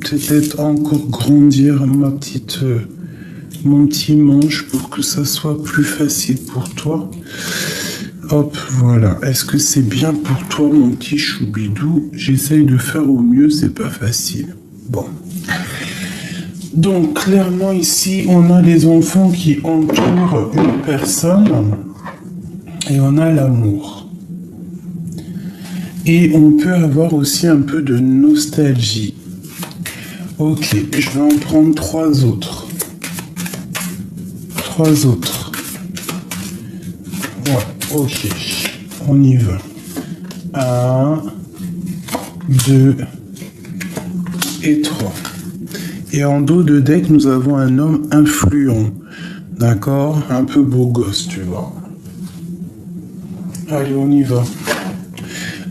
peut-être encore grandir mon petit manche pour que ça soit plus facile pour toi. Hop, voilà. Est-ce que c'est bien pour toi, mon petit choubidou? J'essaye de faire au mieux, c'est pas facile. Bon. Donc, clairement, ici, on a les enfants qui entourent une personne et on a l'amour. Et on peut avoir aussi un peu de nostalgie. Ok, je vais en prendre 3 autres. 3 autres. Ouais, ok. On y va. 1, 2 et 3. Et en dos de deck, nous avons un homme influent. D'accord? Un peu beau gosse, tu vois. Allez, on y va.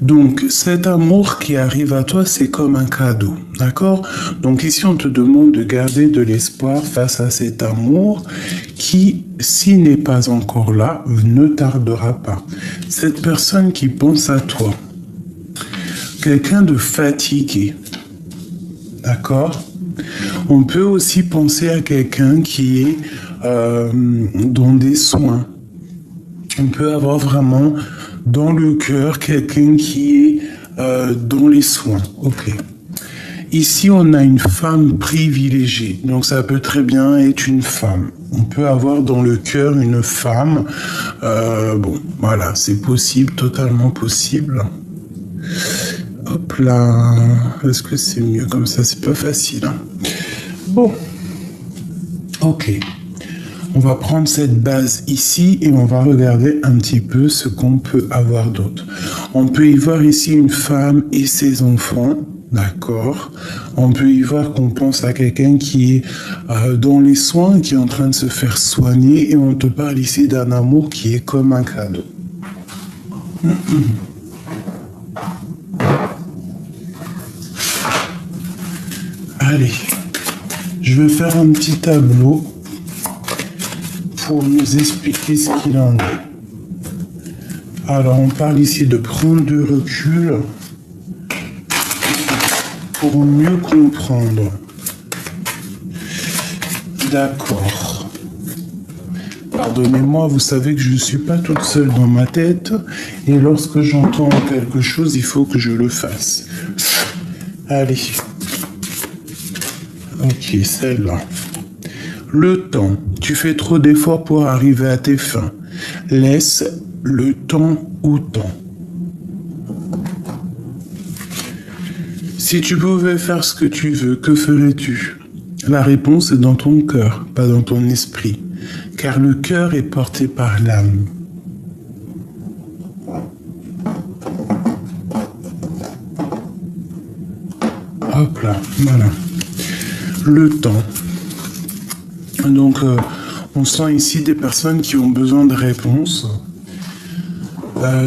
Donc, cet amour qui arrive à toi, c'est comme un cadeau, d'accord? Donc ici, on te demande de garder de l'espoir face à cet amour qui, s'il n'est pas encore là, ne tardera pas. Cette personne qui pense à toi, quelqu'un de fatigué, d'accord? On peut aussi penser à quelqu'un qui est dans des soins. On peut avoir vraiment dans le cœur quelqu'un qui est dans les soins. Ok. Ici, on a une femme privilégiée. Donc, ça peut très bien être une femme. On peut avoir dans le cœur une femme. Bon, voilà, c'est possible, totalement possible. Hop là. Est-ce que c'est mieux comme ça? C'est pas facile. Hein. Bon. Ok. On va prendre cette base ici et on va regarder un petit peu ce qu'on peut avoir d'autre. On peut y voir ici une femme et ses enfants, d'accord. On peut y voir qu'on pense à quelqu'un qui est dans les soins, qui est en train de se faire soigner et on te parle ici d'un amour qui est comme un cadeau. Allez, je vais faire un petit tableau pour nous expliquer ce qu'il en est. Alors, on parle ici de prendre du recul pour mieux comprendre. D'accord. Pardonnez-moi, vous savez que je ne suis pas toute seule dans ma tête et lorsque j'entends quelque chose, il faut que je le fasse. Allez. Ok, celle-là. Le temps. Tu fais trop d'efforts pour arriver à tes fins. Laisse le temps au temps. Si tu pouvais faire ce que tu veux, que ferais-tu? La réponse est dans ton cœur, pas dans ton esprit. Car le cœur est porté par l'âme. Hop là, voilà. Le temps. Donc, on sent ici des personnes qui ont besoin de réponses,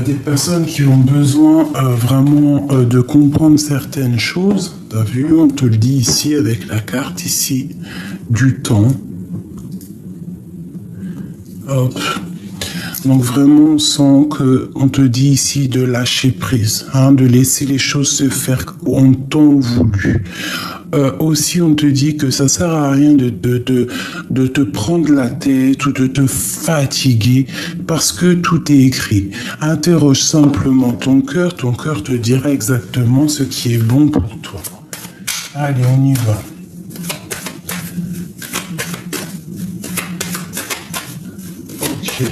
des personnes qui ont besoin vraiment de comprendre certaines choses. T'as vu, on te le dit ici avec la carte ici du temps. Hop. Donc vraiment, on sent qu'on te dit ici de lâcher prise, hein, de laisser les choses se faire en temps voulu. Aussi, on te dit que ça sert à rien de te prendre la tête ou de te fatiguer parce que tout est écrit. Interroge simplement ton cœur te dira exactement ce qui est bon pour toi. Allez, on y va. Ok.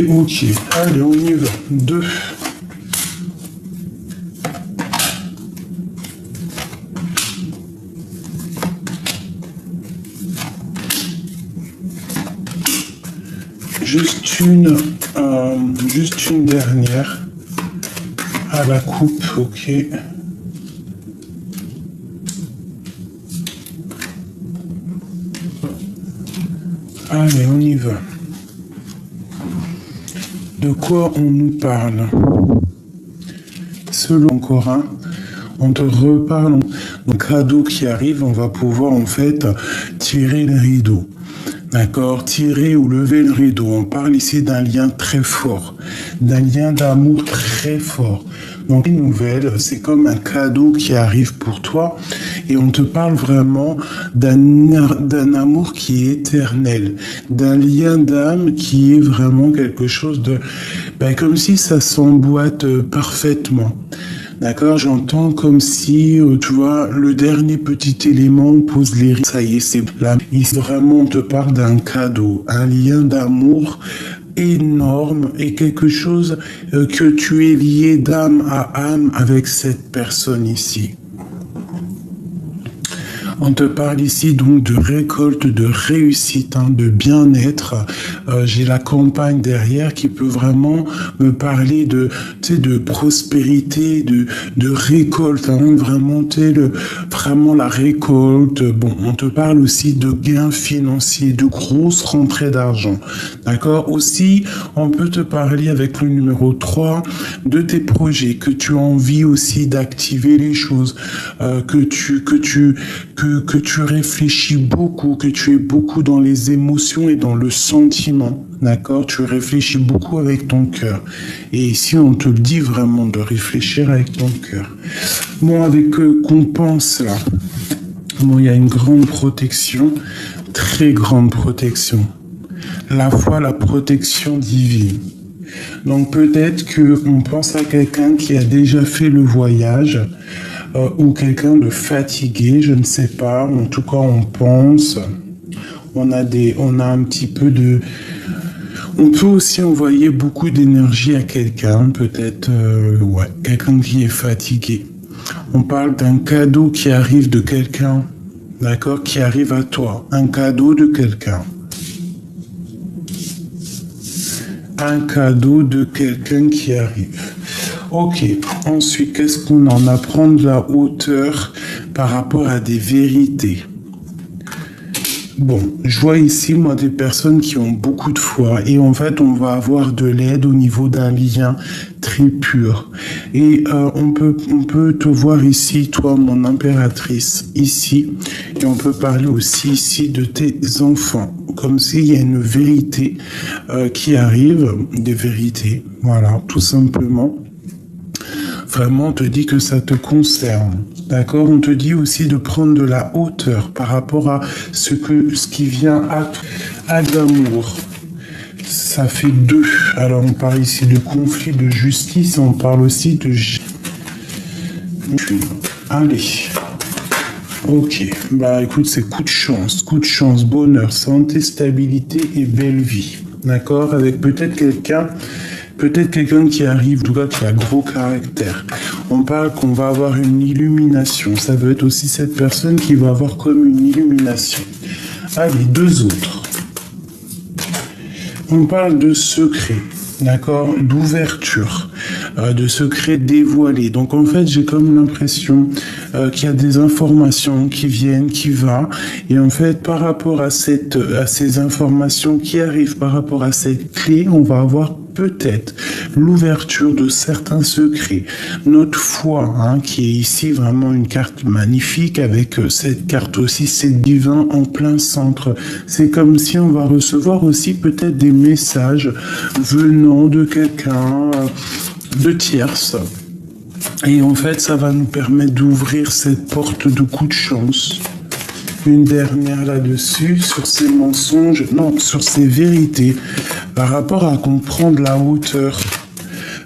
Ok. Allez, on y va. 2. Juste une dernière à la coupe, ok. Allez, on y va. De quoi on nous parle? Selon Coran, on te reparle d'un cadeau qui arrive, on va pouvoir en fait tirer le rideau. D'accord? Tirer ou lever le rideau. On parle ici d'un lien très fort. d'un lien d'amour très fort. Donc, une nouvelle, c'est comme un cadeau qui arrive pour toi et on te parle vraiment d'un amour qui est éternel, d'un lien d'âme qui est vraiment quelque chose de, comme si ça s'emboîte parfaitement. D'accord, j'entends comme si, tu vois, le dernier petit élément pose les risques. Ça y est, c'est là. Ici, vraiment, on te parle d'un cadeau, un lien d'amour énorme et quelque chose que tu es lié d'âme à âme avec cette personne ici. On te parle ici donc de récolte, de réussite, de bien-être. J'ai la campagne derrière qui peut vraiment me parler de prospérité, de récolte, vraiment, vraiment la récolte. Bon, on te parle aussi de gains financiers, de grosses rentrées d'argent. D'accord? Aussi, on peut te parler avec le numéro 3 de tes projets, que tu as envie aussi d'activer les choses, que tu réfléchis beaucoup, que tu es beaucoup dans les émotions et dans le sentiment, d'accord? Tu réfléchis beaucoup avec ton cœur. Et ici, on te dit vraiment de réfléchir avec ton cœur. Bon, avec qu'on pense là, bon, il y a une grande protection, très grande protection. La foi, la protection divine. Donc peut-être qu'on pense à quelqu'un qui a déjà fait le voyage, ou quelqu'un de fatigué, je ne sais pas. En tout cas, on pense. On a un petit peu de... On peut aussi envoyer beaucoup d'énergie à quelqu'un, peut-être, quelqu'un qui est fatigué. On parle d'un cadeau qui arrive de quelqu'un, d'accord, qui arrive à toi. Un cadeau de quelqu'un. Un cadeau de quelqu'un qui arrive. Ok, ensuite, qu'est-ce qu'on en apprend de la hauteur par rapport à des vérités? Bon, je vois ici, moi, des personnes qui ont beaucoup de foi et en fait, on va avoir de l'aide au niveau d'un lien très pur. Et on peut te voir ici, toi, mon impératrice, ici, et on peut parler aussi ici de tes enfants, comme s'il y a une vérité qui arrive, des vérités, voilà, tout simplement. Vraiment, on te dit que ça te concerne. D'accord? On te dit aussi de prendre de la hauteur par rapport à ce qui vient à l'amour. Ça fait 2. Alors, on parle ici de conflit, de justice. On parle aussi de... Allez. Ok. Écoute, c'est coup de chance, bonheur, santé, stabilité et belle vie. D'accord? Avec peut-être quelqu'un qui arrive, en tout cas qui a gros caractère. On parle qu'on va avoir une illumination. Ça veut être aussi cette personne qui va avoir comme une illumination. Allez, 2 autres. On parle de secret, d'accord, d'ouverture, de secret dévoilé. Donc en fait, j'ai comme l'impression qu'il y a des informations qui viennent, qui vont. Et en fait, par rapport à ces informations qui arrivent, par rapport à cette clé, on va avoir peut-être l'ouverture de certains secrets. Notre foi, qui est ici vraiment une carte magnifique avec cette carte aussi, c'est divin en plein centre. C'est comme si on va recevoir aussi peut-être des messages venant de quelqu'un de tierce. Et en fait, ça va nous permettre d'ouvrir cette porte de coup de chance. Une dernière là-dessus, sur ces mensonges, non, sur ces vérités, par rapport à qu'on prend de la hauteur.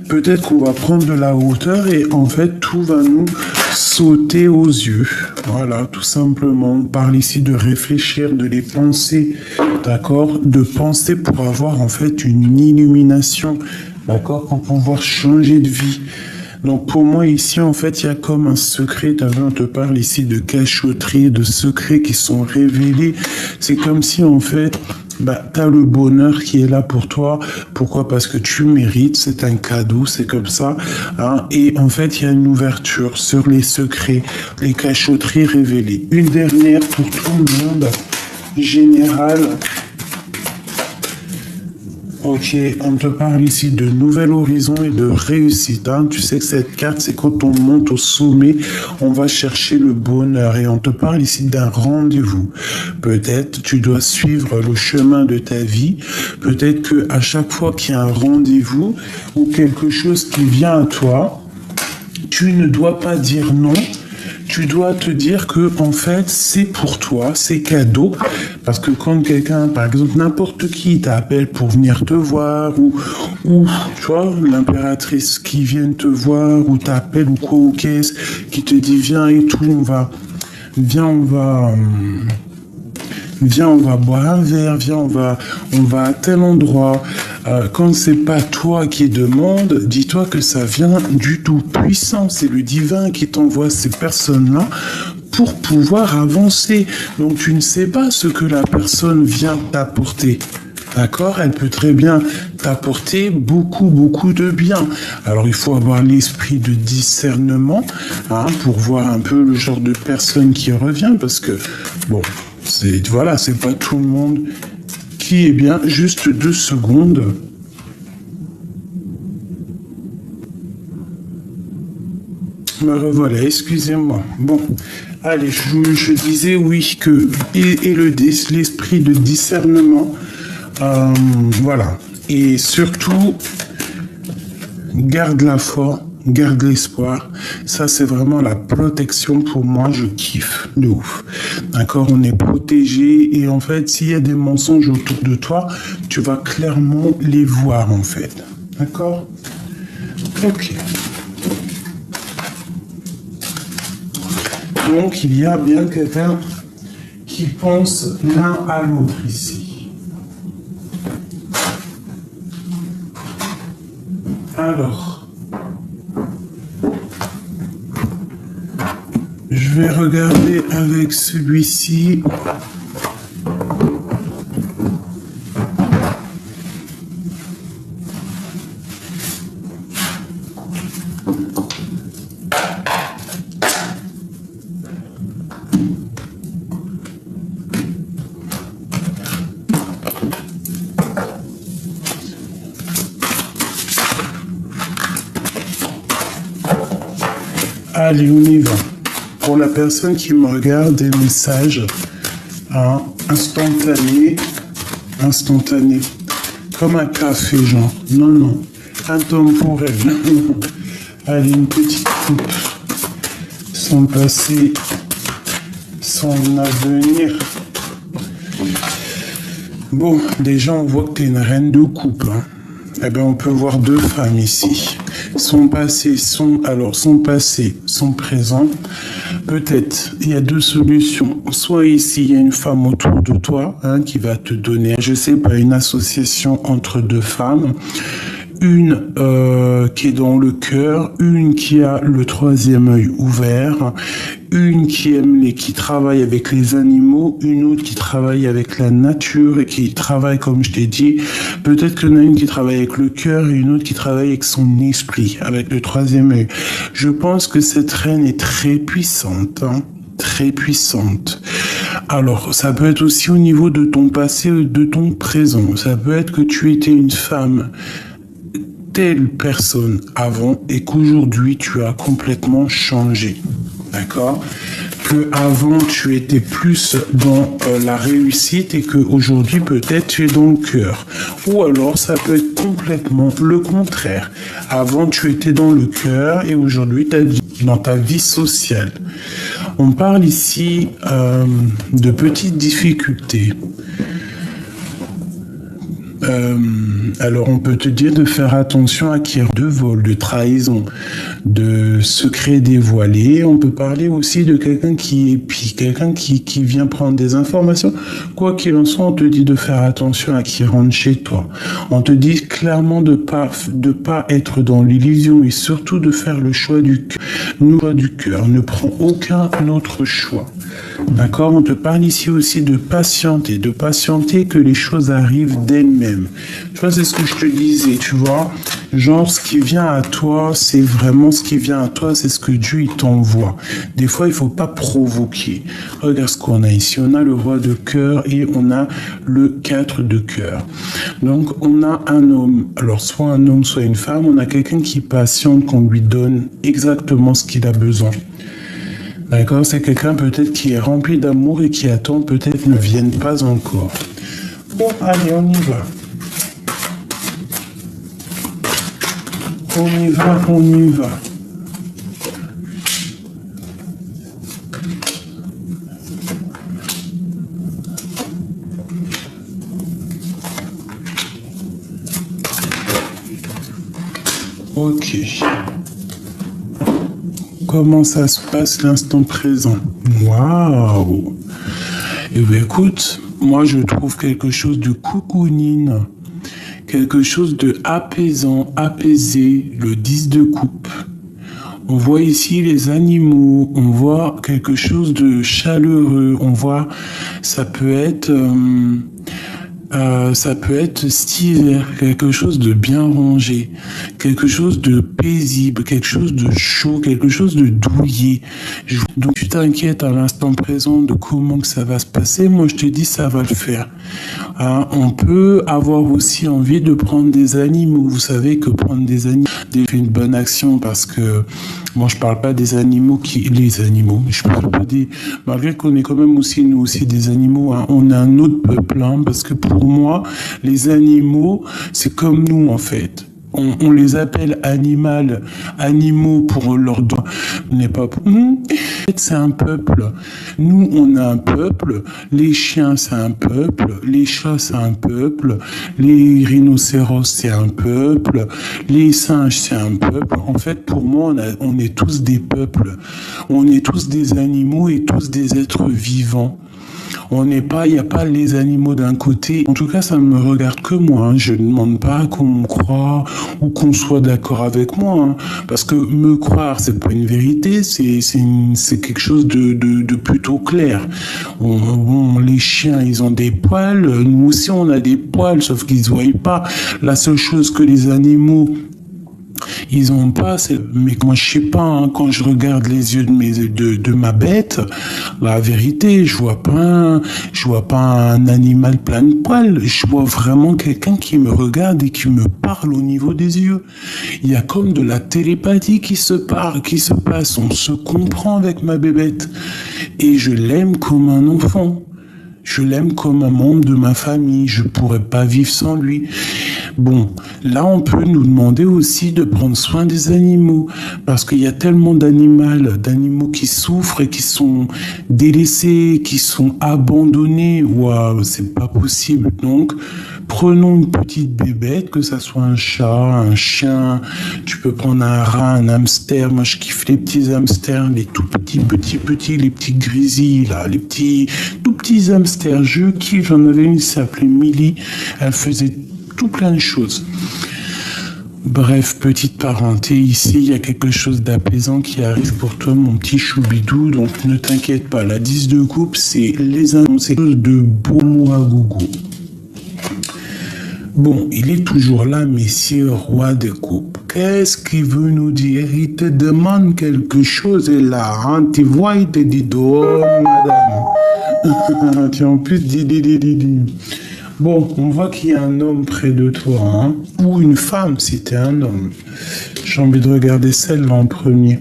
Peut-être qu'on va prendre de la hauteur et en fait, tout va nous sauter aux yeux. Voilà, tout simplement. On parle ici de réfléchir, de les penser, d'accord? De penser pour avoir en fait une illumination, d'accord? Pour pouvoir changer de vie. Donc pour moi ici en fait il y a comme un secret, on te parle ici de cachotterie, de secrets qui sont révélés. C'est comme si en fait t'as le bonheur qui est là pour toi. Pourquoi? Parce que tu mérites, c'est un cadeau, c'est comme ça. Et en fait il y a une ouverture sur les secrets, les cachotteries révélées. Une dernière pour tout le monde, général. Ok, on te parle ici de nouvel horizon et de réussite. Hein. Tu sais que cette carte, c'est quand on monte au sommet, on va chercher le bonheur. Et on te parle ici d'un rendez-vous. Peut-être tu dois suivre le chemin de ta vie. Peut-être que à chaque fois qu'il y a un rendez-vous ou quelque chose qui vient à toi, tu ne dois pas dire non. Tu dois te dire que en fait c'est pour toi, c'est cadeau, parce que quand quelqu'un, par exemple n'importe qui t'appelle pour venir te voir ou tu vois l'impératrice qui vient te voir ou t'appelle ou quoi ou qu'est-ce qui te dit viens et tout, viens on va boire un verre, viens, on va à tel endroit. Quand c'est pas toi qui demande, dis-toi que ça vient du Tout-Puissant. C'est le divin qui t'envoie ces personnes-là pour pouvoir avancer. Donc tu ne sais pas ce que la personne vient t'apporter. D'accord? Elle peut très bien t'apporter beaucoup, beaucoup de bien. Alors, il faut avoir l'esprit de discernement pour voir un peu le genre de personne qui revient parce que, bon, c'est pas tout le monde qui est bien. Juste 2 secondes. Me revoilà, excusez-moi. Bon, allez, je disais oui que et l'esprit de discernement, voilà. Et surtout, garde la foi, garde l'espoir. Ça, c'est vraiment la protection pour moi. Je kiffe de ouf. D'accord? On est protégé et en fait, s'il y a des mensonges autour de toi, tu vas clairement les voir en fait. D'accord? Ok. Donc, il y a bien quelqu'un qui pense l'un à l'autre ici. Alors, je vais regarder avec celui-ci. Allez, on y va. Pour la personne qui me regarde, des messages instantanés, comme un café, genre. Non, intemporel. Allez, une petite coupe, son passé, son avenir. Bon, déjà, on voit que tu es une reine de coupe. Eh bien, on peut voir 2 femmes ici. Son passé, son présent. Peut-être, il y a 2 solutions. Soit ici, il y a une femme autour de toi qui va te donner, je sais pas, une association entre 2 femmes. Une qui est dans le cœur, une qui a le 3e œil ouvert, une qui travaille avec les animaux, une autre qui travaille avec la nature et qui travaille, comme je t'ai dit, peut-être qu'il y en a une qui travaille avec le cœur et une autre qui travaille avec son esprit, avec le 3e œil. Je pense que cette reine est très puissante, très puissante. Alors, ça peut être aussi au niveau de ton passé, de ton présent. Ça peut être que tu étais une femme telle personne avant et qu'aujourd'hui tu as complètement changé. D'accord? Que avant tu étais plus dans la réussite et qu'aujourd'hui peut-être tu es dans le cœur. Ou alors ça peut être complètement le contraire. Avant tu étais dans le cœur et aujourd'hui tu es dans ta vie sociale. On parle ici de petites difficultés. Alors on peut te dire de faire attention à qui de vol, de trahison, de secrets dévoilés. On peut parler aussi de quelqu'un qui vient prendre des informations. Quoi qu'il en soit, on te dit de faire attention à qui rentre chez toi. On te dit clairement de pas être dans l'illusion et surtout de faire le choix du cœur. Ne prends aucun autre choix. D'accord? On te parle ici aussi de patienter que les choses arrivent d'elles-mêmes. Tu vois, c'est ce que je te disais, tu vois. Genre, ce qui vient à toi, c'est vraiment ce qui vient à toi, c'est ce que Dieu il t'envoie. Des fois, il faut pas provoquer. Regarde ce qu'on a ici. On a le roi de cœur et on a le 4 de cœur. Donc, on a un homme. Alors, soit un homme, soit une femme. On a quelqu'un qui patiente, qu'on lui donne exactement ce qu'il a besoin. D'accord? C'est quelqu'un peut-être qui est rempli d'amour et qui attend peut-être ne vienne pas encore. Bon, allez, on y va. On y va, on y va. Ok. Comment ça se passe l'instant présent? Waouh! Eh bien, écoute, moi je trouve quelque chose de cocooning. Quelque chose de apaisant, apaisé, le 10 de coupe. On voit ici les animaux, on voit quelque chose de chaleureux, on voit, ça peut être cet hiver, quelque chose de bien rangé, quelque chose de paisible, quelque chose de chaud, quelque chose de douillet. Donc tu t'inquiètes à l'instant présent de comment que ça va se passer. Moi je te dis ça va le faire. On peut avoir aussi envie de prendre des animaux. Vous savez que prendre des animaux c'est une bonne action parce que moi je parle pas des animaux je parle pas des, malgré qu'on est quand même aussi nous aussi des animaux, hein, on est un autre peuple, hein, parce que pour moi les animaux c'est comme nous en fait. On les appelle animaux pour leur droit. N'est pas pour nous. C'est un peuple. Nous, on a un peuple. Les chiens, c'est un peuple. Les chats, c'est un peuple. Les rhinocéros, c'est un peuple. Les singes, c'est un peuple. En fait, pour moi, on est tous des peuples. On est tous des animaux et tous des êtres vivants. Il n'y a pas les animaux d'un côté. En tout cas, ça ne me regarde que moi. Hein. Je ne demande pas qu'on me croie ou qu'on soit d'accord avec moi. Hein. Parce que me croire, c'est pas une vérité, c'est quelque chose de plutôt clair. Les chiens, ils ont des poils. Nous aussi, on a des poils, sauf qu'ils ne se voient pas. La seule chose que les animaux ils ont pas, mais moi je sais pas, hein, quand je regarde les yeux de ma bête, la vérité, je vois pas un animal plein de poils, je vois vraiment quelqu'un qui me regarde et qui me parle au niveau des yeux. Il y a comme de la télépathie qui se passe, on se comprend avec ma bébête et je l'aime comme un enfant. Je l'aime comme un membre de ma famille, je pourrais pas vivre sans lui. Bon, là on peut nous demander aussi de prendre soin des animaux, parce qu'il y a tellement d'animaux qui souffrent et qui sont délaissés, qui sont abandonnés. Waouh, c'est pas possible. Donc, prenons une petite bébête, que ça soit un chat, un chien, tu peux prendre un rat, un hamster. Moi je kiffe les petits hamsters, les tout petits, les petits grizzlies, là, les tout petits hamsters. Je kiffe, j'en avais une qui s'appelait Millie, elle faisait tout plein de choses. Bref, petite parenté, ici, il y a quelque chose d'apaisant qui arrive pour toi, mon petit choubidou, donc ne t'inquiète pas. La 10 de coupe, c'est les annonces, c'est quelque chose de beau mou à gogo. Bon, il est toujours là, messieurs, roi de coupe. Qu'est-ce qu'il veut nous dire? Il te demande quelque chose et là, hein, tu vois, il te dit, oh, madame. Tu en plus dis. Bon, on voit qu'il y a un homme près de toi, hein, ou une femme si t'es un homme. J'ai envie de regarder celle-là en premier.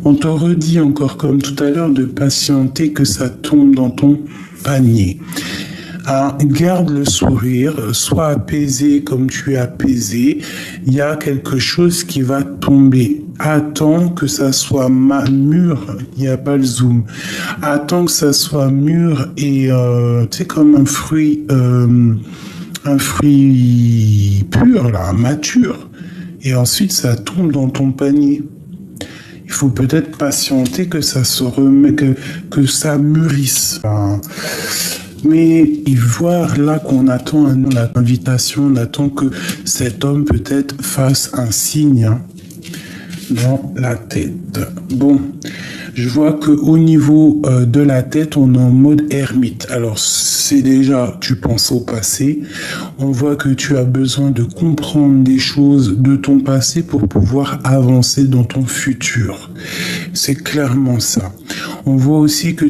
On te redit encore comme tout à l'heure de patienter que ça tombe dans ton panier. Ah, garde le sourire, sois apaisé comme tu es apaisé. Il y a quelque chose qui va tomber. Attends que ça soit mûr. Il n'y a pas le zoom. Attends que ça soit mûr et tu sais comme un fruit pur là, mature. Et ensuite ça tombe dans ton panier. Il faut peut-être patienter que ça se remette, que ça mûrisse. Mais il voit là qu'on attend l'invitation, on attend que cet homme peut-être fasse un signe dans la tête. Bon, Je vois qu'au niveau de la tête, on est en mode ermite. Alors, c'est déjà, tu penses au passé. On voit que tu as besoin de comprendre des choses de ton passé pour pouvoir avancer dans ton futur. C'est clairement ça. On voit aussi que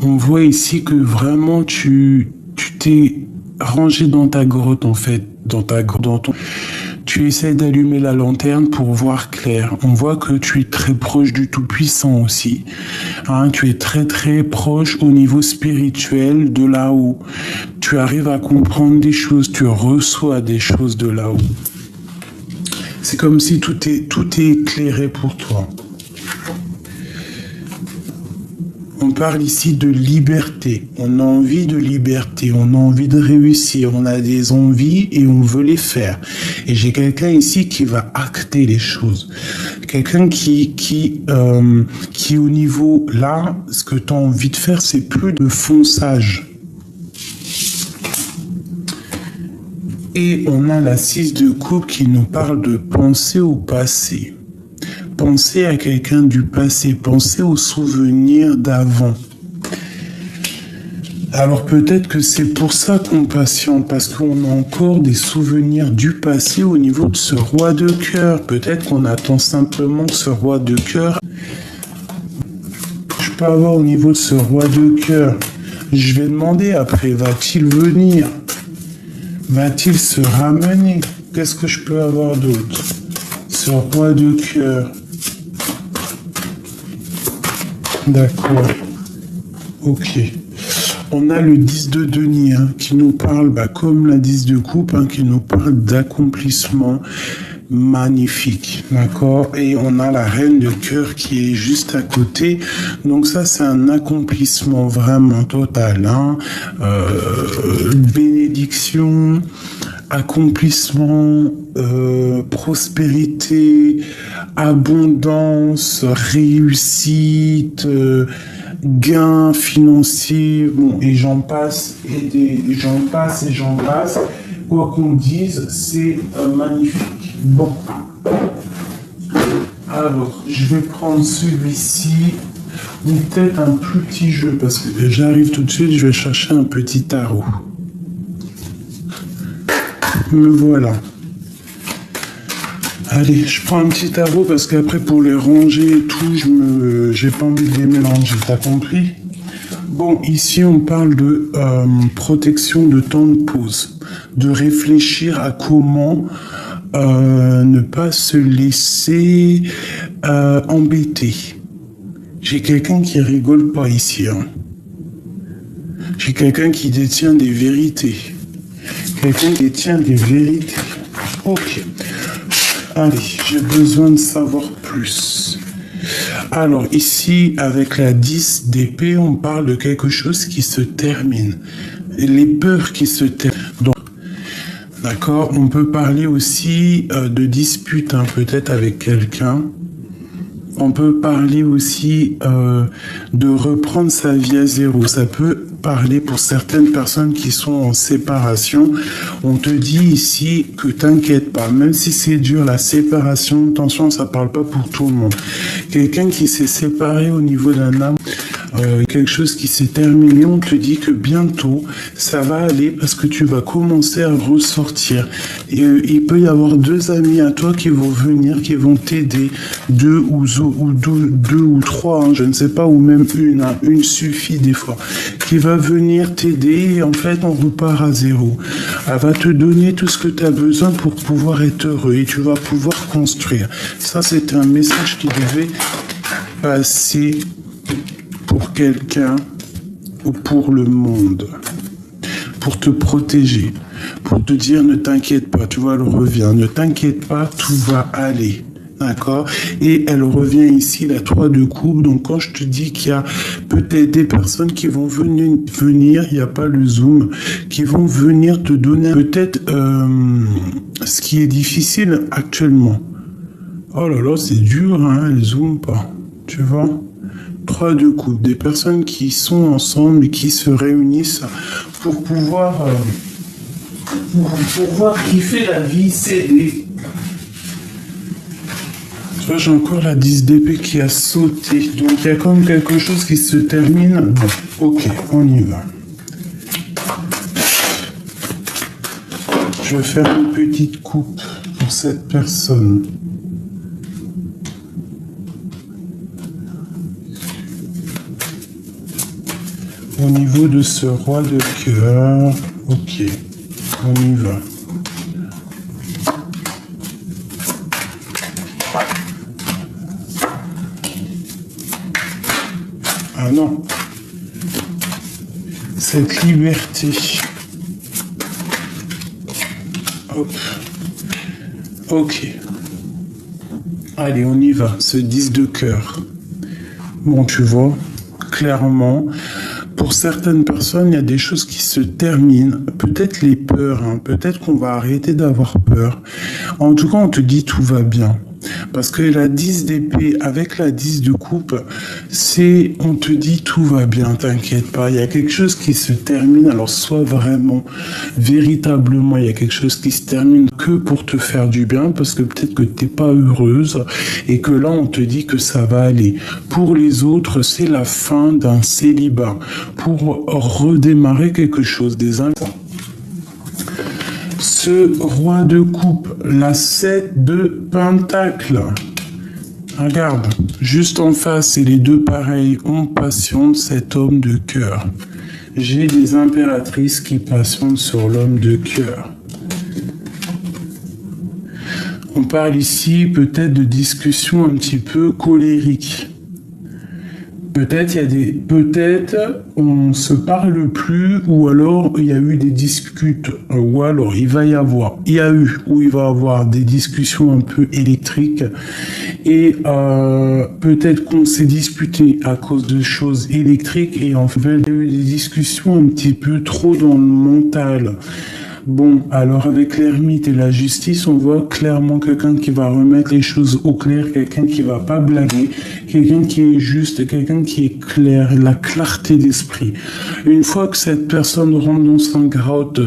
on voit ici que vraiment tu t'es rangé dans ta grotte en fait, tu essaies d'allumer la lanterne pour voir clair. On voit que tu es très proche du Tout-Puissant aussi. Hein, tu es très très proche au niveau spirituel de là-haut. Tu arrives à comprendre des choses, tu reçois des choses de là-haut. C'est comme si tout est éclairé pour toi. On parle ici de liberté. On a envie de liberté, on a envie de réussir, on a des envies et on veut les faire. Et j'ai quelqu'un ici qui va acter les choses. Quelqu'un qui au niveau là, ce que tu as envie de faire, c'est plus de fonçage. Et on a la 6 de coupe qui nous parle de penser au passé. Pensez à quelqu'un du passé, pensez aux souvenirs d'avant. Alors peut-être que c'est pour ça qu'on patiente, parce qu'on a encore des souvenirs du passé au niveau de ce roi de cœur. Peut-être qu'on attend simplement ce roi de cœur. Je peux avoir au niveau de ce roi de cœur. Je vais demander après, va-t-il venir? Va-t-il se ramener? Qu'est-ce que je peux avoir d'autre? Ce roi de cœur. D'accord. Ok. On a le 10 de denier qui nous parle, comme la 10 de coupe, qui nous parle d'accomplissement magnifique. D'accord. Et on a la reine de cœur qui est juste à côté. Donc ça, c'est un accomplissement vraiment total. Bénédiction, accomplissement, prospérité, abondance, réussite, gains financiers, bon, et j'en passe, j'en passe. Quoi qu'on dise, c'est magnifique. Bon. Alors, je vais prendre celui-ci, ou peut-être un plus petit jeu, parce que j'arrive tout de suite, je vais chercher un petit tarot. Me voilà. Allez, je prends un petit tarot parce qu'après pour les ranger et tout, j'ai pas envie de les mélanger, t'as compris? Bon, ici on parle de protection de temps de pause, de réfléchir à comment ne pas se laisser embêter. J'ai quelqu'un qui rigole pas ici. J'ai quelqu'un qui détient des vérités. Quelqu'un qui détient des vérités. Ok. Allez, j'ai besoin de savoir plus. Alors ici, avec la 10 d'épée, on parle de quelque chose qui se termine. Les peurs qui se terminent. D'accord, on peut parler aussi de dispute, peut-être avec quelqu'un. On peut parler aussi de reprendre sa vie à zéro. Ça peut parler pour certaines personnes qui sont en séparation. On te dit ici que t'inquiète pas, même si c'est dur la séparation, attention, ça parle pas pour tout le monde. Quelqu'un qui s'est séparé au niveau d'un âme, quelque chose qui s'est terminé, on te dit que bientôt ça va aller parce que tu vas commencer à ressortir. Et, il peut y avoir deux amis à toi qui vont venir, qui vont t'aider, deux ou trois, je ne sais pas, ou même une suffit des fois, qui va venir t'aider et en fait on repart à zéro. Elle va te donner tout ce que tu as besoin pour pouvoir être heureux et tu vas pouvoir construire. Ça c'est un message qui devait passer pour quelqu'un ou pour le monde, pour te protéger, pour te dire ne t'inquiète pas, tu vois, elle revient, ne t'inquiète pas, tout va aller. D'accord? Et elle revient ici, la 3 de coupe. Donc, quand je te dis qu'il y a peut-être des personnes qui vont venir, il n'y a pas le zoom, qui vont venir te donner peut-être ce qui est difficile actuellement. Oh là là, c'est dur, elle zoome pas. Tu vois? 3 de coupe, des personnes qui sont ensemble et qui se réunissent pour pouvoir kiffer la vie, s'aider. vois, j'ai encore la 10 d'épée qui a sauté. Donc, il y a comme quelque chose qui se termine. Bon, ok, on y va. Je vais faire une petite coupe pour cette personne. Au niveau de ce roi de cœur, ok, on y va. Ah non, cette liberté. Hop. Ok. Allez, on y va, ce 10 de cœur. Bon, tu vois, clairement, pour certaines personnes, il y a des choses qui se terminent. Peut-être les peurs, hein. Peut-être qu'on va arrêter d'avoir peur. En tout cas, on te dit tout va bien. Parce que la 10 d'épée avec la 10 de coupe, c'est, on te dit tout va bien, t'inquiète pas. Il y a quelque chose qui se termine, alors soit vraiment, véritablement, il y a quelque chose qui se termine que pour te faire du bien, parce que peut-être que t'es pas heureuse, et que là, on te dit que ça va aller. Pour les autres, c'est la fin d'un célibat, pour redémarrer quelque chose, des instants. Ce roi de coupe, la 7 de pentacle. Regarde, juste en face, c'est les deux pareils. On passionne cet homme de cœur. J'ai des impératrices qui passionnent sur l'homme de cœur. On parle ici peut-être de discussions un petit peu colériques. Peut-être on se parle plus, ou alors il y a eu des disputes, ou alors il va y avoir des discussions un peu électriques, et peut-être qu'on s'est disputé à cause de choses électriques, et en fait il y a eu des discussions un petit peu trop dans le mental. Bon, alors avec l'ermite et la justice, on voit clairement quelqu'un qui va remettre les choses au clair, quelqu'un qui va pas blaguer, quelqu'un qui est juste, quelqu'un qui est clair, la clarté d'esprit. Une fois que cette personne rentre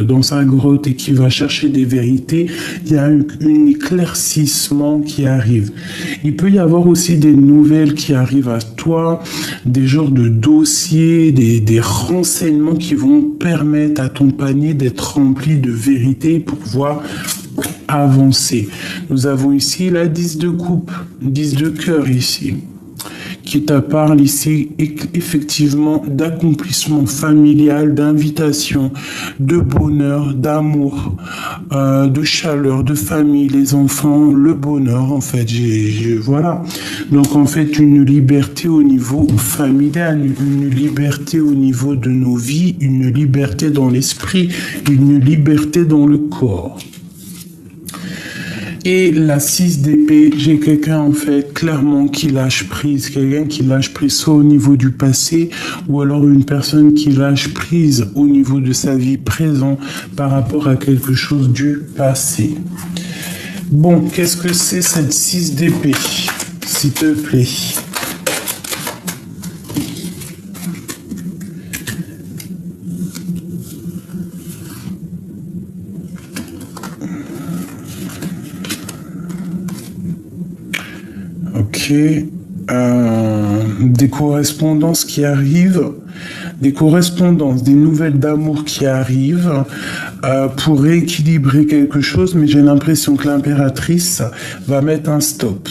dans sa grotte et qui va chercher des vérités, il y a un éclaircissement qui arrive. Il peut y avoir aussi des nouvelles qui arrivent à toi, des genres de dossiers, des renseignements qui vont permettre à ton panier d'être rempli de vérité pour pouvoir avancer. Nous avons ici la 10 de coupe, 10 de cœur ici, qui te parle ici effectivement d'accomplissement familial, d'invitation, de bonheur, d'amour, de chaleur, de famille, les enfants, le bonheur en fait. Voilà. Donc en fait une liberté au niveau familial, une liberté au niveau de nos vies, une liberté dans l'esprit, une liberté dans le corps. Et la 6 d'épée, j'ai quelqu'un en fait clairement qui lâche prise, quelqu'un qui lâche prise soit au niveau du passé, ou alors une personne qui lâche prise au niveau de sa vie présente par rapport à quelque chose du passé. Bon, qu'est-ce que c'est cette 6 d'épée, s'il te plaît? Ok, des correspondances qui arrivent, des nouvelles d'amour qui arrivent pour rééquilibrer quelque chose, mais j'ai l'impression que l'impératrice va mettre un stop.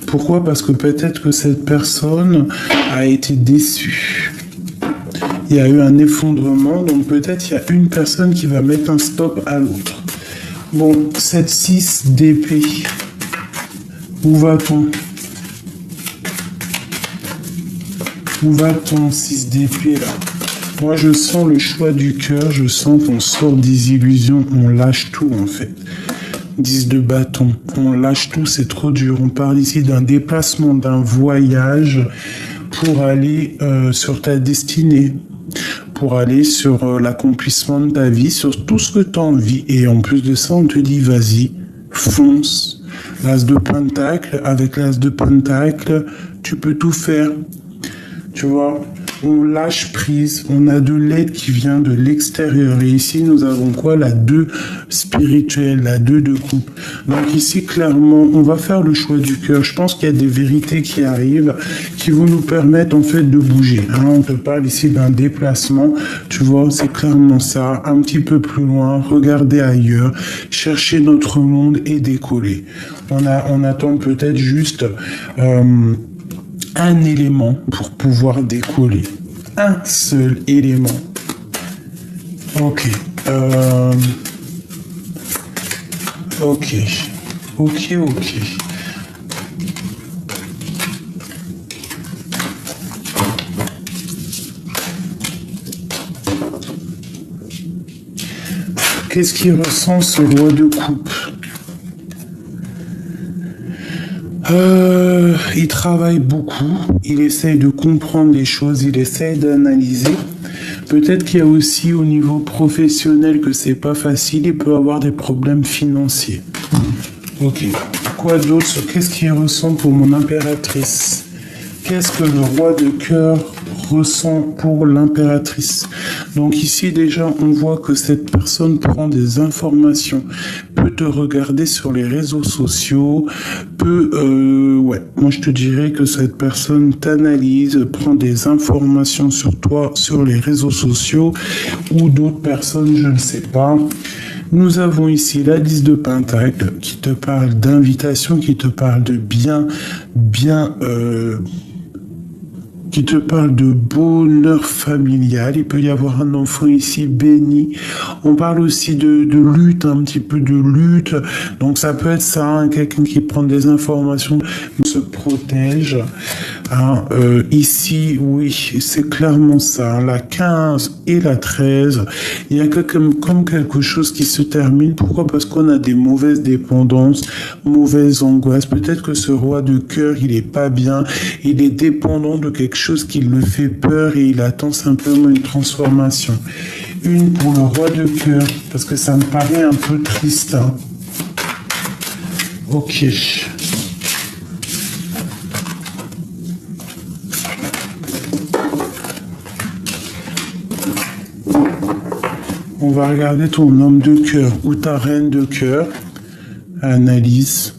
Pourquoi? Parce que peut-être que cette personne a été déçue. Il y a eu un effondrement, donc peut-être il y a une personne qui va mettre un stop à l'autre. Bon, cette 6 d'épée. Où va-t-on? Où va-t-on, 6 d'épée, là? Moi, je sens le choix du cœur, je sens qu'on sort des illusions, on lâche tout, en fait. 10 de bâton, on lâche tout, c'est trop dur. On parle ici d'un déplacement, d'un voyage pour aller sur ta destinée, pour aller sur l'accomplissement de ta vie, sur tout ce que tu as envie. Et en plus de ça, on te dit, vas-y, fonce. L'as de pentacle, avec l'as de pentacle, tu peux tout faire. Tu vois, on lâche prise, on a de l'aide qui vient de l'extérieur. Et ici, nous avons quoi? La 2 spirituelle, la 2 de coupe. Donc ici, clairement, on va faire le choix du cœur. Je pense qu'il y a des vérités qui arrivent, qui vont nous permettre en fait de bouger. Hein, on te parle ici d'un déplacement, tu vois, c'est clairement ça. Un petit peu plus loin, regarder ailleurs, chercher notre monde et décoller. On attend peut-être juste un élément pour pouvoir décoller. Un seul élément. Ok. Ok. Qu'est-ce qu'il ressent ce roi de coupe? Il travaille beaucoup, il essaye de comprendre les choses, il essaye d'analyser. Peut-être qu'il y a aussi au niveau professionnel que c'est pas facile, il peut avoir des problèmes financiers. Ok. Quoi d'autre? Qu'est-ce qu'il ressent pour mon impératrice? Qu'est-ce que le roi de cœur ressent pour l'impératrice? Donc ici déjà on voit que cette personne prend des informations, peut te regarder sur les réseaux sociaux, moi je te dirais que cette personne t'analyse, prend des informations sur toi sur les réseaux sociaux ou d'autres personnes, je ne sais pas. Nous avons ici la 10 de Pentacle qui te parle d'invitation, qui te parle de qui te parle de bonheur familial. Il peut y avoir un enfant ici béni. On parle aussi de lutte, un petit peu de lutte. Donc ça peut être ça, hein, quelqu'un qui prend des informations, se protège. Hein, ici, oui, c'est clairement ça. La 15 et la 13, il y a comme quelque chose qui se termine. Pourquoi? Parce qu'on a des mauvaises dépendances, mauvaises angoisses. Peut-être que ce roi de cœur, il est pas bien. Il est dépendant de quelque chose qui le fait peur et il attend simplement une transformation. Une pour le roi de cœur, parce que ça me paraît un peu triste. Hein. Ok. On va regarder ton homme de cœur ou ta reine de cœur. Analyse.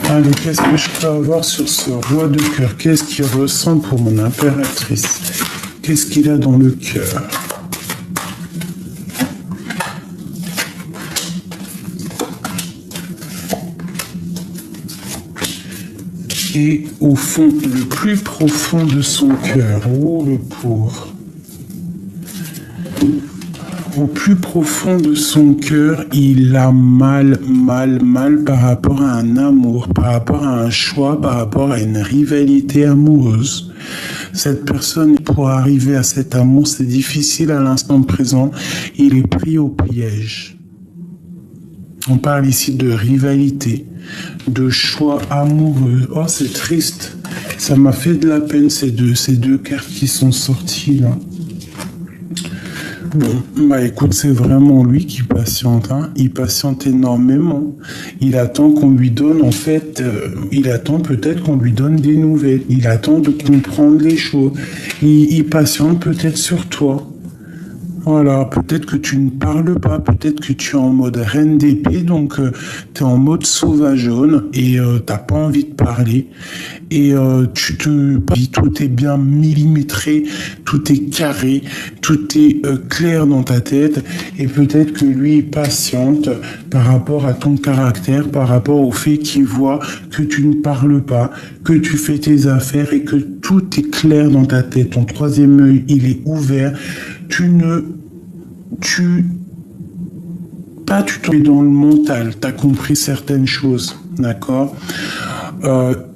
Allez, qu'est-ce que je peux avoir sur ce roi de cœur? Qu'est-ce qu'il ressent pour mon impératrice? Qu'est-ce qu'il a dans le cœur? Et au fond, le plus profond de son cœur, oh le pauvre. Au plus profond de son cœur, il a mal par rapport à un amour, par rapport à un choix, par rapport à une rivalité amoureuse. Cette personne, pour arriver à cet amour, c'est difficile à l'instant présent. Il est pris au piège. On parle ici de rivalité, de choix amoureux. Oh, c'est triste. Ça m'a fait de la peine, ces deux cartes qui sont sorties là. Bon, bah écoute, c'est vraiment lui qui patiente, hein. Il patiente énormément. Il attend qu'on lui donne, en fait, il attend peut-être qu'on lui donne des nouvelles. Il attend de comprendre les choses. Il patiente peut-être sur toi. Voilà, peut-être que tu ne parles pas, peut-être que tu es en mode reine d'épée, donc tu es en mode sauvageonne et t'as pas envie de parler. Et tout est bien millimétré, tout est carré, tout est clair dans ta tête. Et peut-être que lui est patiente par rapport à ton caractère, par rapport au fait qu'il voit que tu ne parles pas, que tu fais tes affaires et que tout est clair dans ta tête. Ton troisième œil, il est ouvert. Tu tombes dans le mental, tu as compris certaines choses, d'accord?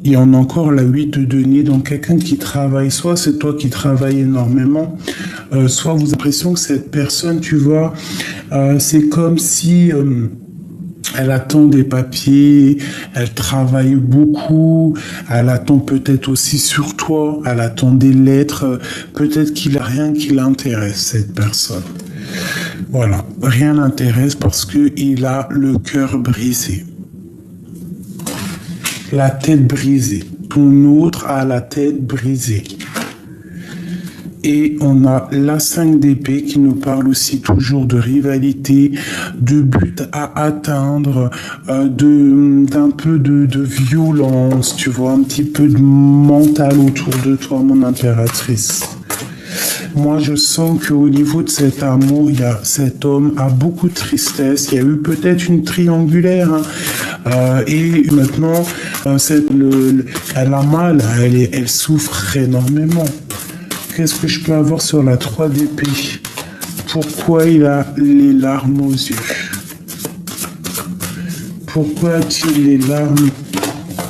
Il y en a encore la 8 de denier, donc quelqu'un qui travaille, soit c'est toi qui travailles énormément, soit vous avez l'impression que cette personne, tu vois, c'est comme si elle attend des papiers, elle travaille beaucoup, elle attend peut-être aussi sur toi, elle attend des lettres, peut-être qu'il n'y a rien qui l'intéresse, cette personne. Voilà, rien n'intéresse parce qu'il a le cœur brisé. La tête brisée. Ton autre a la tête brisée. Et on a la 5 d'épée qui nous parle aussi toujours de rivalité, de but à atteindre, d'un peu de violence, tu vois, un petit peu de mental autour de toi, mon impératrice. Moi, je sens qu'au niveau de cet amour, cet homme a beaucoup de tristesse. Il y a eu peut-être une triangulaire. Et maintenant, elle a mal, elle souffre énormément. Qu'est-ce que je peux avoir sur la 3 d'épée? Pourquoi il a les larmes aux yeux? Pourquoi a-t-il les larmes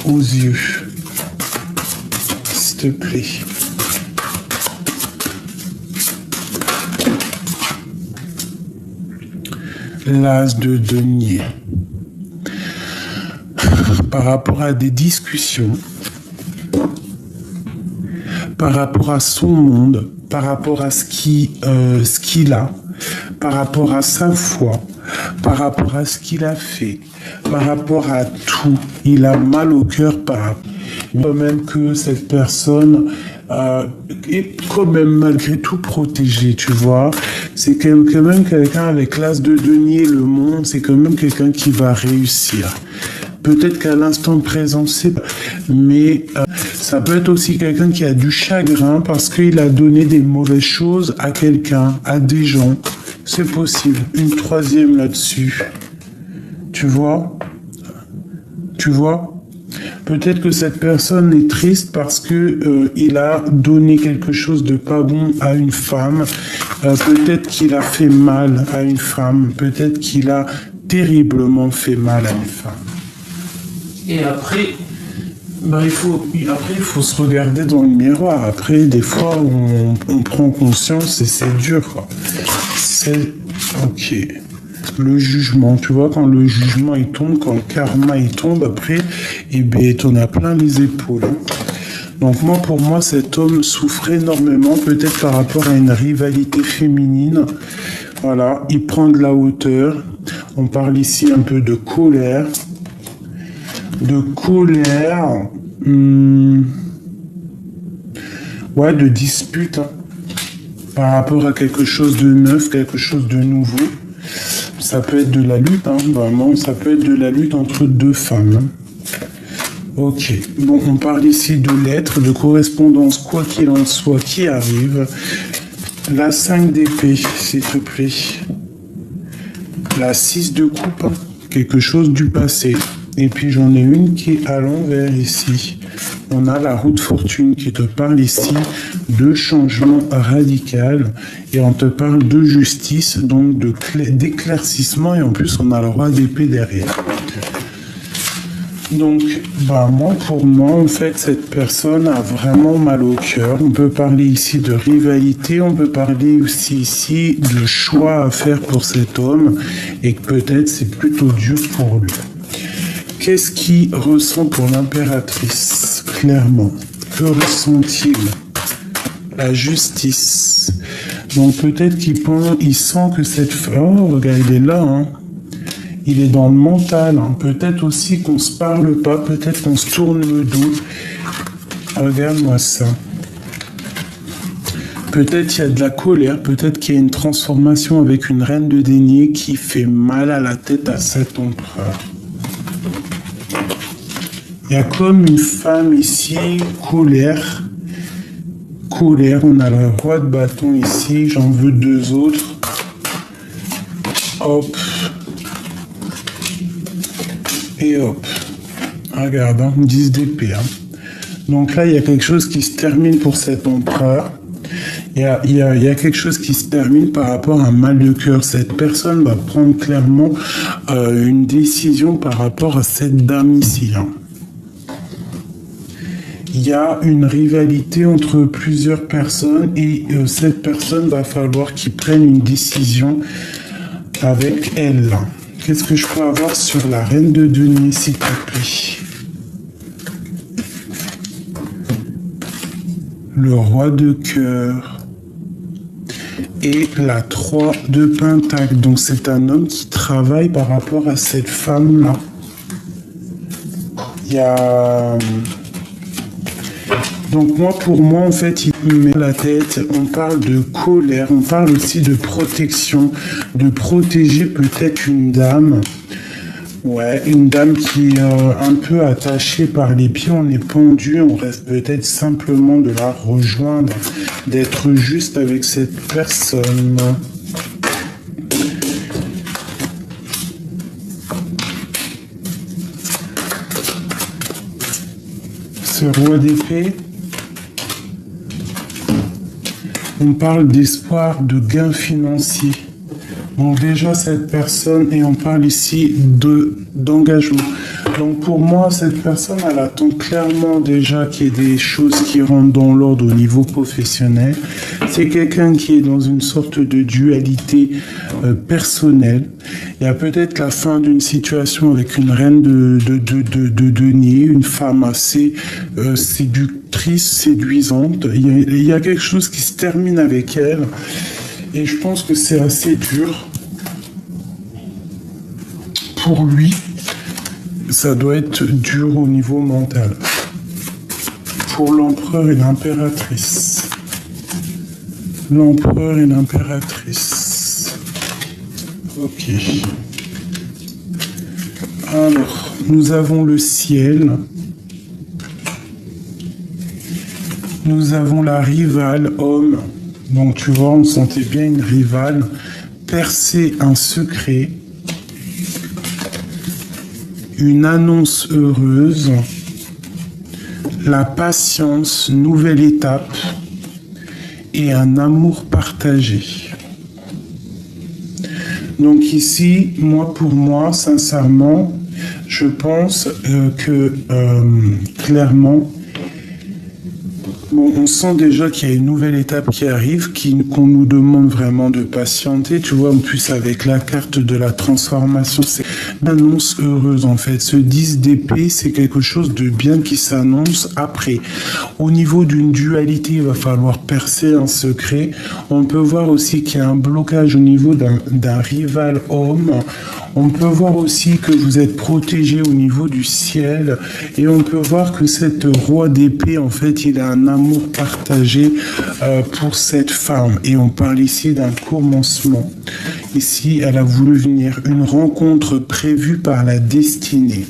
aux yeux? S'il te plaît. L'as de denier. Par rapport à des discussions, par rapport à son monde, par rapport à ce qu'il a, par rapport à sa foi, par rapport à ce qu'il a fait, par rapport à tout. Il a mal au cœur quand même que cette personne est quand même malgré tout protégée, tu vois. C'est quand même quelqu'un avec l'as de denier, le monde, c'est quand même quelqu'un qui va réussir. Peut-être qu'à l'instant présent, mais ça peut être aussi quelqu'un qui a du chagrin parce qu'il a donné des mauvaises choses à quelqu'un, à des gens. C'est possible. Une 3e là-dessus. Tu vois? Peut-être que cette personne est triste parce que il a donné quelque chose de pas bon à une femme. Peut-être qu'il a fait mal à une femme. Peut-être qu'il a terriblement fait mal à une femme. Et après, il faut se regarder dans le miroir. Après, des fois, on prend conscience et c'est dur, quoi. C'est... Ok. Le jugement, tu vois, quand le jugement, il tombe, quand le karma, il tombe, après, t'en as plein les épaules. Donc pour moi, cet homme souffre énormément, peut-être par rapport à une rivalité féminine. Voilà, il prend de la hauteur. On parle ici un peu de colère. De dispute, par rapport à quelque chose de neuf, quelque chose de nouveau. Ça peut être de la lutte, vraiment, ça peut être de la lutte entre deux femmes. Ok, bon, on parle ici de lettres, de correspondance, quoi qu'il en soit, qui arrive. La 5 d'épée, s'il te plaît. La 6 de coupe, quelque chose du passé. Et puis j'en ai une qui est à l'envers ici. On a la roue de fortune qui te parle ici de changement radical. Et on te parle de justice, donc d'éclaircissement. Et en plus, on a le roi d'épée derrière. Donc, pour moi, en fait, cette personne a vraiment mal au cœur. On peut parler ici de rivalité, on peut parler aussi ici de choix à faire pour cet homme et que peut-être c'est plutôt dur pour lui. Qu'est-ce qu'il ressent pour l'impératrice, clairement? Que ressent-il? La justice. Donc peut-être qu'il sent que cette femme... Oh, regarde, il est là, Il est dans le mental. Peut-être aussi qu'on se parle pas. Peut-être qu'on se tourne le dos. Regarde-moi ça. Peut-être qu'il y a de la colère. Peut-être qu'il y a une transformation avec une reine de denier qui fait mal à la tête à cet empereur. Il y a comme une femme ici, colère. On a le roi de bâton ici. J'en veux 2 autres. Hop. Et hop. Regarde, 10 d'épée. Donc là, il y a quelque chose qui se termine pour cet empereur. Il y a quelque chose qui se termine par rapport à un mal de cœur. Cette personne va prendre clairement une décision par rapport à cette dame ici. Il y a une rivalité entre plusieurs personnes et cette personne va falloir qu'il prenne une décision avec elle. Qu'est-ce que je peux avoir sur la reine de denier, s'il te plaît? Le roi de cœur et la 3 de Pentacle. Donc c'est un homme qui travaille par rapport à cette femme-là. Il y a... Donc moi, pour moi, en fait, il me met la tête, on parle de colère, on parle aussi de protection, de protéger peut-être une dame. Ouais, une dame qui est un peu attachée par les pieds, on est pendu, on reste peut-être simplement de la rejoindre, d'être juste avec cette personne. Ce roi d'épée, on parle d'espoir, de gain financier. Donc déjà cette personne, et on parle ici d'engagement. Donc pour moi, cette personne, elle attend clairement déjà qu'il y ait des choses qui rentrent dans l'ordre au niveau professionnel. C'est quelqu'un qui est dans une sorte de dualité personnelle. Il y a peut-être la fin d'une situation avec une reine de denier, une femme assez séductrice, séduisante. Il y a quelque chose qui se termine avec elle. Et je pense que c'est assez dur pour lui. Ça doit être dur au niveau mental. Pour l'empereur et l'impératrice. L'empereur et l'impératrice. Ok. Alors, nous avons le ciel. Nous avons la rivale homme. Donc tu vois, on sentait bien une rivale, percer un secret, une annonce heureuse, la patience, nouvelle étape et un amour partagé. Donc ici, pour moi, sincèrement, je pense que clairement, bon, on sent déjà qu'il y a une nouvelle étape qui arrive, qu'on nous demande vraiment de patienter. Tu vois, en plus avec la carte de la transformation, c'est une annonce heureuse en fait. Ce 10 d'épée, c'est quelque chose de bien qui s'annonce après. Au niveau d'une dualité, il va falloir percer un secret. On peut voir aussi qu'il y a un blocage au niveau d'un rival homme. On peut voir aussi que vous êtes protégé au niveau du ciel et on peut voir que cette roi d'épée, en fait, il a un amour partagé pour cette femme. Et on parle ici d'un commencement. Ici, elle a voulu venir, une rencontre prévue par la destinée.